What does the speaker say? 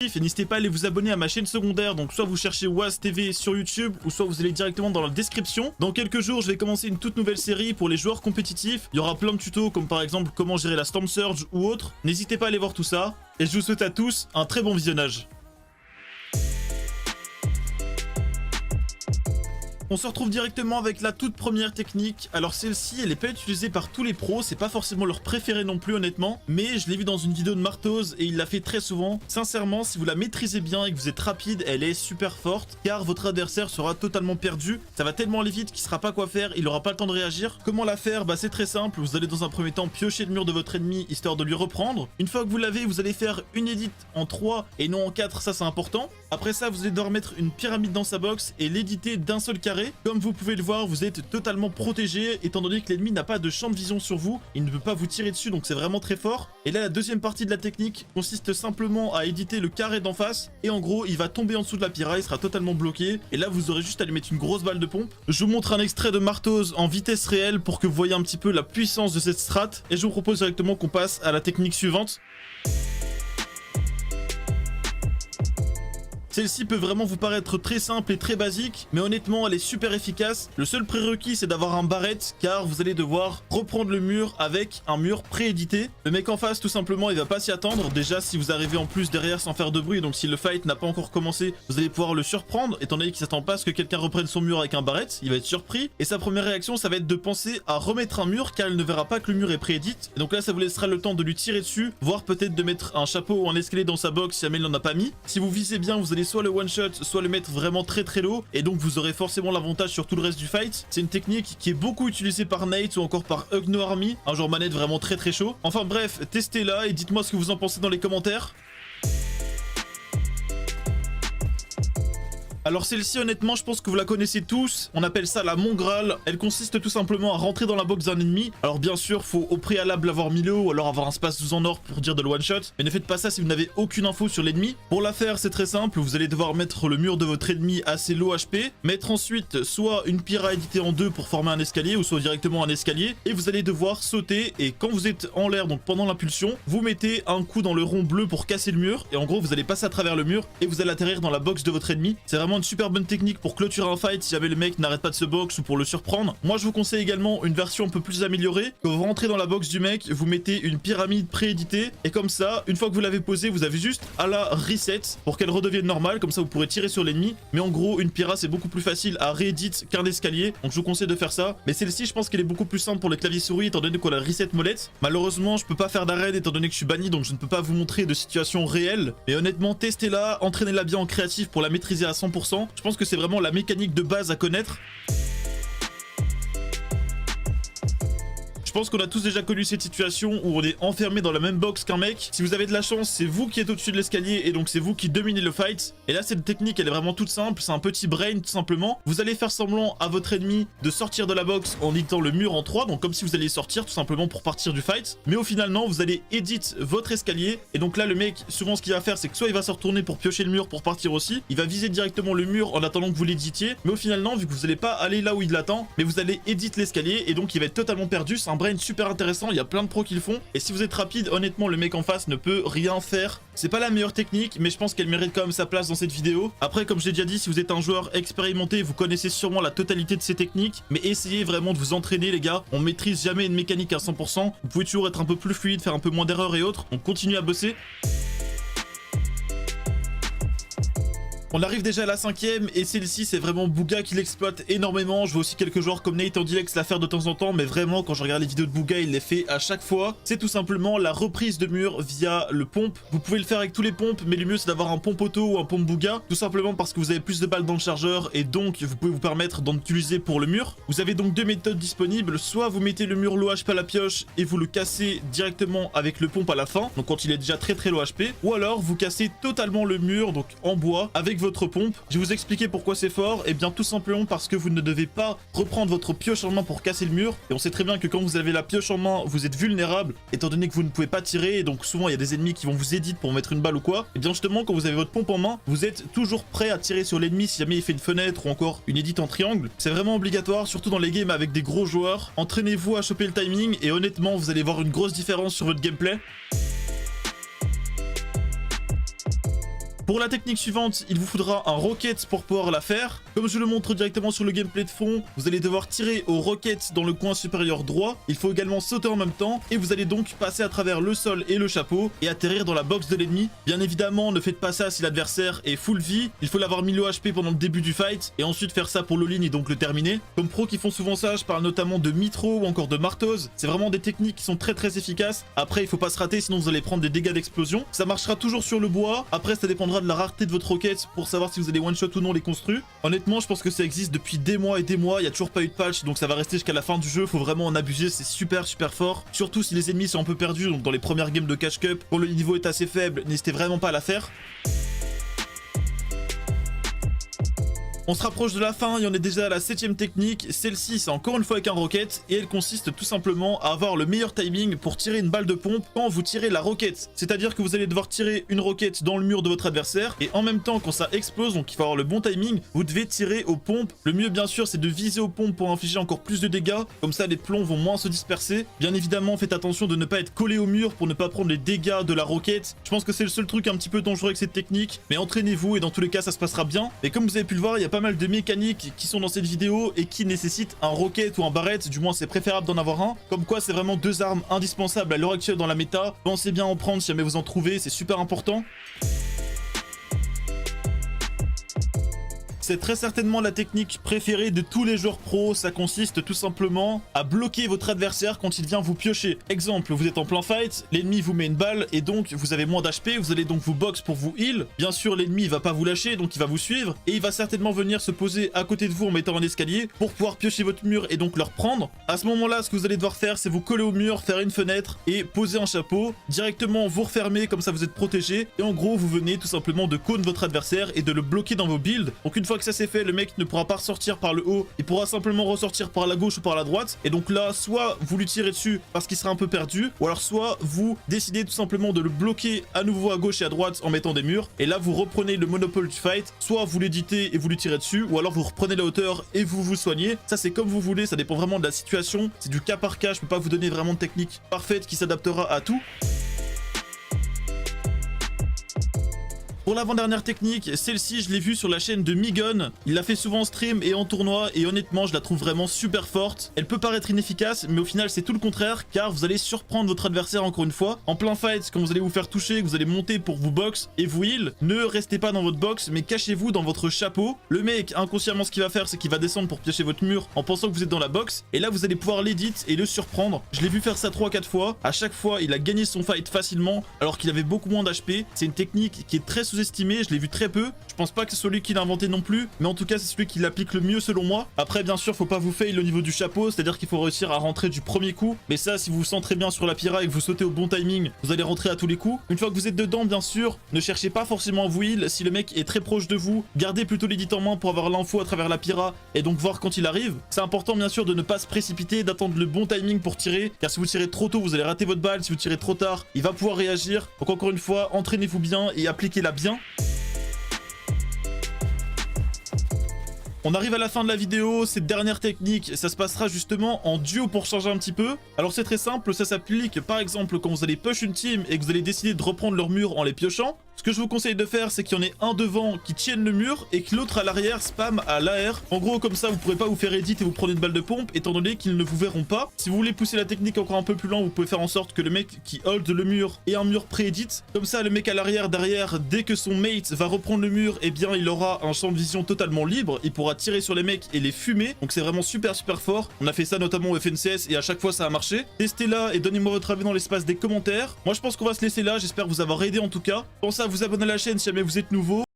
compétitif et n'hésitez pas à aller vous abonner à ma chaîne secondaire. Donc soit vous cherchez Waz TV sur YouTube ou soit vous allez directement dans la description. Dans quelques jours, je vais commencer une toute nouvelle série pour les joueurs compétitifs. Il y aura plein de tutos comme par exemple comment gérer la Storm Surge ou autre. N'hésitez pas à aller voir tout ça et je vous souhaite à tous un très bon visionnage. On se retrouve directement avec la toute première technique. Alors celle-ci, elle n'est pas utilisée par tous les pros, c'est pas forcément leur préféré non plus honnêtement, mais je l'ai vu dans une vidéo de Martos et il l'a fait très souvent. Sincèrement, si vous la maîtrisez bien et que vous êtes rapide, elle est super forte, car votre adversaire sera totalement perdu. Ça va tellement aller vite qu'il ne saura pas quoi faire, il n'aura pas le temps de réagir. Comment la faire? Bah c'est très simple, vous allez dans un premier temps piocher le mur de votre ennemi histoire de lui reprendre. Une fois que vous l'avez, vous allez faire une edit en 3 et non en 4, ça c'est important. Après ça, vous allez devoir mettre une pyramide dans sa box et l'éditer d'un seul carré. Comme vous pouvez le voir, vous êtes totalement protégé étant donné que l'ennemi n'a pas de champ de vision sur vous. Il ne peut pas vous tirer dessus, donc c'est vraiment très fort. Et là, la deuxième partie de la technique consiste simplement à éditer le carré d'en face. Et en gros, il va tomber en dessous de la pyra, il sera totalement bloqué. Et là, vous aurez juste à lui mettre une grosse balle de pompe. Je vous montre un extrait de Martos en vitesse réelle pour que vous voyez un petit peu la puissance de cette strat. Et je vous propose directement qu'on passe à la technique suivante. Celle-ci peut vraiment vous paraître très simple et très basique, mais honnêtement elle est super efficace. Le seul prérequis c'est d'avoir un barrette, car vous allez devoir reprendre le mur avec un mur préédité. Le mec en face tout simplement il va pas s'y attendre. Déjà si vous arrivez en plus derrière sans faire de bruit, donc si le fight n'a pas encore commencé, vous allez pouvoir le surprendre, étant donné qu'il s'attend pas à ce que quelqu'un reprenne son mur avec un barrette, il va être surpris. Et sa première réaction ça va être de penser à remettre un mur, car il ne verra pas que le mur est préédité. Et donc là ça vous laissera le temps de lui tirer dessus, voire peut-être de mettre un chapeau ou un escalier dans sa box si jamais il n'en a pas mis. Si vous visez bien, vous allez soit le one shot, soit le mettre vraiment très très low, et donc vous aurez forcément l'avantage sur tout le reste du fight. C'est une technique qui est beaucoup utilisée par Nate ou encore par Hugno Army, un genre manette vraiment très très chaud. Enfin bref, testez-la et dites-moi ce que vous en pensez dans les commentaires. Alors celle-ci honnêtement je pense que vous la connaissez tous, on appelle ça la Mont Graal. Elle consiste tout simplement à rentrer dans la box d'un ennemi. Alors bien sûr faut au préalable avoir mis le haut ou alors avoir un space 12 en or pour dire de le one shot. Mais ne faites pas ça si vous n'avez aucune info sur l'ennemi. Pour la faire c'est très simple, vous allez devoir mettre le mur de votre ennemi assez low HP. Mettre ensuite soit une pyra éditée en 2 pour former un escalier ou soit directement un escalier. Et vous allez devoir sauter et quand vous êtes en l'air, donc pendant l'impulsion, vous mettez un coup dans le rond bleu pour casser le mur. Et en gros vous allez passer à travers le mur et vous allez atterrir dans la box de votre ennemi. C'est vraiment une super bonne technique pour clôturer un fight si jamais le mec n'arrête pas de se box ou pour le surprendre. Moi je vous conseille également une version un peu plus améliorée. Quand vous rentrez dans la box du mec, vous mettez une pyramide prééditée et comme ça, une fois que vous l'avez posée, vous avez juste à la reset pour qu'elle redevienne normale, comme ça vous pourrez tirer sur l'ennemi. Mais en gros, une pyra c'est beaucoup plus facile à réédit qu'un escalier, donc je vous conseille de faire ça. Mais celle-ci je pense qu'elle est beaucoup plus simple pour le clavier souris étant donné qu'on a reset molette. Malheureusement je peux pas faire d'arène étant donné que je suis banni, donc je ne peux pas vous montrer de situation réelle. Mais honnêtement testez-la, entraînez-la bien en créatif pour la maîtriser à 100%. Je pense que c'est vraiment la mécanique de base à connaître. Je pense qu'on a tous déjà connu cette situation où on est enfermé dans la même box qu'un mec. Si vous avez de la chance, c'est vous qui êtes au-dessus de l'escalier et donc c'est vous qui dominez le fight. Et là, cette technique, elle est vraiment toute simple. C'est un petit brain, tout simplement. Vous allez faire semblant à votre ennemi de sortir de la box en éditant le mur en 3. Donc comme si vous alliez sortir tout simplement pour partir du fight. Mais au final, non, vous allez edit votre escalier. Et donc là, le mec, souvent ce qu'il va faire, c'est que soit il va se retourner pour piocher le mur pour partir aussi. Il va viser directement le mur en attendant que vous l'éditiez. Mais au final, non, vu que vous n'allez pas aller là où il l'attend, mais vous allez edit l'escalier et donc il va être totalement perdu. C'est un brain super intéressant, il y a plein de pros qui le font. Et si vous êtes rapide, honnêtement, le mec en face ne peut rien faire. C'est pas la meilleure technique, mais je pense qu'elle mérite quand même sa place dans cette vidéo. Après, comme je l'ai déjà dit, si vous êtes un joueur expérimenté, vous connaissez sûrement la totalité de ces techniques. Mais essayez vraiment de vous entraîner, les gars. On maîtrise jamais une mécanique à 100%. Vous pouvez toujours être un peu plus fluide, faire un peu moins d'erreurs et autres. Donc continuez à bosser. On arrive déjà à la 5ème et celle-ci c'est vraiment Bugha qui l'exploite énormément. Je vois aussi quelques joueurs comme Nate Andilex la faire de temps en temps, mais vraiment quand je regarde les vidéos de Bugha il les fait à chaque fois. C'est tout simplement la reprise de mur via le pompe. Vous pouvez le faire avec tous les pompes, mais le mieux c'est d'avoir un pompe auto ou un pompe Bugha, tout simplement parce que vous avez plus de balles dans le chargeur et donc vous pouvez vous permettre d'en utiliser pour le mur. Vous avez donc deux méthodes disponibles, soit vous mettez le mur low HP à la pioche et vous le cassez directement avec le pompe à la fin, donc quand il est déjà très low HP, ou alors vous cassez totalement le mur, donc en bois, avec votre pompe. Je vais vous expliquer pourquoi c'est fort. Et bien tout simplement parce que vous ne devez pas reprendre votre pioche en main pour casser le mur. Et on sait très bien que quand vous avez la pioche en main, vous êtes vulnérable, étant donné que vous ne pouvez pas tirer. Et donc souvent il y a des ennemis qui vont vous éditer pour mettre une balle ou quoi. Et bien justement quand vous avez votre pompe en main, vous êtes toujours prêt à tirer sur l'ennemi si jamais il fait une fenêtre ou encore une édite en triangle. C'est vraiment obligatoire, surtout dans les games avec des gros joueurs. Entraînez-vous à choper le timing et honnêtement vous allez voir une grosse différence sur votre gameplay. Pour la technique suivante, il vous faudra un rocket pour pouvoir la faire. Comme je le montre directement sur le gameplay de fond, vous allez devoir tirer au rocket dans le coin supérieur droit. Il faut également sauter en même temps et vous allez donc passer à travers le sol et le chapeau et atterrir dans la box de l'ennemi. Bien évidemment, ne faites pas ça si l'adversaire est full vie. Il faut l'avoir mis le HP pendant le début du fight et ensuite faire ça pour l'all-in et donc le terminer. Comme pros qui font souvent ça, je parle notamment de Mitro ou encore de Martose. C'est vraiment des techniques qui sont très efficaces. Après, il faut pas se rater sinon vous allez prendre des dégâts d'explosion. Ça marchera toujours sur le bois. Après, ça dépendra de la rareté de votre rocket pour savoir si vous allez one-shot ou non les construits. Honnêtement, je pense que ça existe depuis des mois et des mois. Il n'y a toujours pas eu de patch, donc ça va rester jusqu'à la fin du jeu. Faut vraiment en abuser, c'est super fort. Surtout si les ennemis sont un peu perdus, donc dans les premières games de Cash Cup, quand le niveau est assez faible, n'hésitez vraiment pas à la faire. On se rapproche de la fin et on est déjà à la 7ème technique. Celle-ci, c'est encore une fois avec un rocket et elle consiste tout simplement à avoir le meilleur timing pour tirer une balle de pompe quand vous tirez la roquette. C'est-à-dire que vous allez devoir tirer une roquette dans le mur de votre adversaire et en même temps quand ça explose, donc il faut avoir le bon timing, vous devez tirer aux pompes. Le mieux bien sûr c'est de viser aux pompes pour infliger encore plus de dégâts, comme ça les plombs vont moins se disperser. Bien évidemment faites attention de ne pas être collé au mur pour ne pas prendre les dégâts de la roquette. Je pense que c'est le seul truc un petit peu dangereux avec cette technique, mais entraînez-vous et dans tous les cas ça se passera bien. Et comme vous avez pu le voir, il y a pas mal de mécaniques qui sont dans cette vidéo et qui nécessitent un rocket ou un barrette, du moins c'est préférable d'en avoir un. Comme quoi c'est vraiment deux armes indispensables à l'heure actuelle dans la méta. Pensez bien en prendre si jamais vous en trouvez, c'est super important. C'est très certainement la technique préférée de tous les joueurs pros. Ça consiste tout simplement à bloquer votre adversaire quand il vient vous piocher. Exemple, vous êtes en plein fight, l'ennemi vous met une balle et donc vous avez moins d'HP, vous allez donc vous box pour vous heal. Bien sûr, l'ennemi il va pas vous lâcher, donc il va vous suivre et il va certainement venir se poser à côté de vous en mettant un escalier pour pouvoir piocher votre mur et donc le reprendre. À ce moment-là, ce que vous allez devoir faire, c'est vous coller au mur, faire une fenêtre et poser un chapeau. Directement vous refermez, comme ça vous êtes protégé. Et en gros, vous venez tout simplement de cône votre adversaire et de le bloquer dans vos builds. Donc une fois que ça c'est fait, le mec ne pourra pas ressortir par le haut, il pourra simplement ressortir par la gauche ou par la droite. Et donc là, soit vous lui tirez dessus parce qu'il sera un peu perdu, ou alors soit vous décidez tout simplement de le bloquer à nouveau à gauche et à droite en mettant des murs. Et là, vous reprenez le monopole du fight, soit vous l'éditez et vous lui tirez dessus, ou alors vous reprenez la hauteur et vous vous soignez. Ça, c'est comme vous voulez, ça dépend vraiment de la situation. C'est du cas par cas, je peux pas vous donner vraiment de technique parfaite qui s'adaptera à tout. Pour l'avant-dernière technique, celle-ci je l'ai vue sur la chaîne de Migon. Il l'a fait souvent en stream et en tournoi et honnêtement je la trouve vraiment super forte. Elle peut paraître inefficace mais au final c'est tout le contraire car vous allez surprendre votre adversaire encore une fois. En plein fight, quand vous allez vous faire toucher, que vous allez monter pour vous box et vous heal, ne restez pas dans votre box mais cachez-vous dans votre chapeau. Le mec inconsciemment ce qu'il va faire c'est qu'il va descendre pour piocher votre mur en pensant que vous êtes dans la box et là vous allez pouvoir l'édit et le surprendre. Je l'ai vu faire ça 3-4 fois. À chaque fois il a gagné son fight facilement alors qu'il avait beaucoup moins d'HP. C'est une technique qui est très sous-estimé, je l'ai vu très peu. Je pense pas que c'est celui qui l'a inventé non plus, mais en tout cas c'est celui qui l'applique le mieux selon moi. Après bien sûr faut pas vous fail au niveau du chapeau, c'est-à-dire qu'il faut réussir à rentrer du premier coup, mais ça si vous vous centrez bien sur la pyra et que vous sautez au bon timing, vous allez rentrer à tous les coups. Une fois que vous êtes dedans bien sûr, ne cherchez pas forcément à vous heal. Si le mec est très proche de vous, gardez plutôt l'édit en main pour avoir l'info à travers la pyra et donc voir quand il arrive. C'est important bien sûr de ne pas se précipiter, d'attendre le bon timing pour tirer, car si vous tirez trop tôt vous allez rater votre balle, si vous tirez trop tard il va pouvoir réagir. Donc encore une fois, entraînez-vous bien et appliquez-la bien. On arrive à la fin de la vidéo, cette dernière technique, ça se passera justement en duo pour changer un petit peu. Alors c'est très simple, ça s'applique par exemple quand vous allez push une team et que vous allez décider de reprendre leur mur en les piochant. Ce que je vous conseille de faire, c'est qu'il y en ait un devant qui tienne le mur et que l'autre à l'arrière spam à l'AR. En gros, comme ça, vous pourrez pas vous faire edit et vous prenez une balle de pompe, étant donné qu'ils ne vous verront pas. Si vous voulez pousser la technique encore un peu plus loin, vous pouvez faire en sorte que le mec qui hold le mur ait un mur pré-edit. Comme ça, le mec à l'arrière, derrière, dès que son mate va reprendre le mur, eh bien, il aura un champ de vision totalement libre. Il pourra tirer sur les mecs et les fumer. Donc c'est vraiment super fort. On a fait ça notamment au FNCS et à chaque fois, ça a marché. Testez-la et donnez-moi votre avis dans l'espace des commentaires. Moi, je pense qu'on va se laisser là. J'espère vous avoir aidé en tout cas. Pensez à vous abonner à la chaîne si jamais vous êtes nouveau.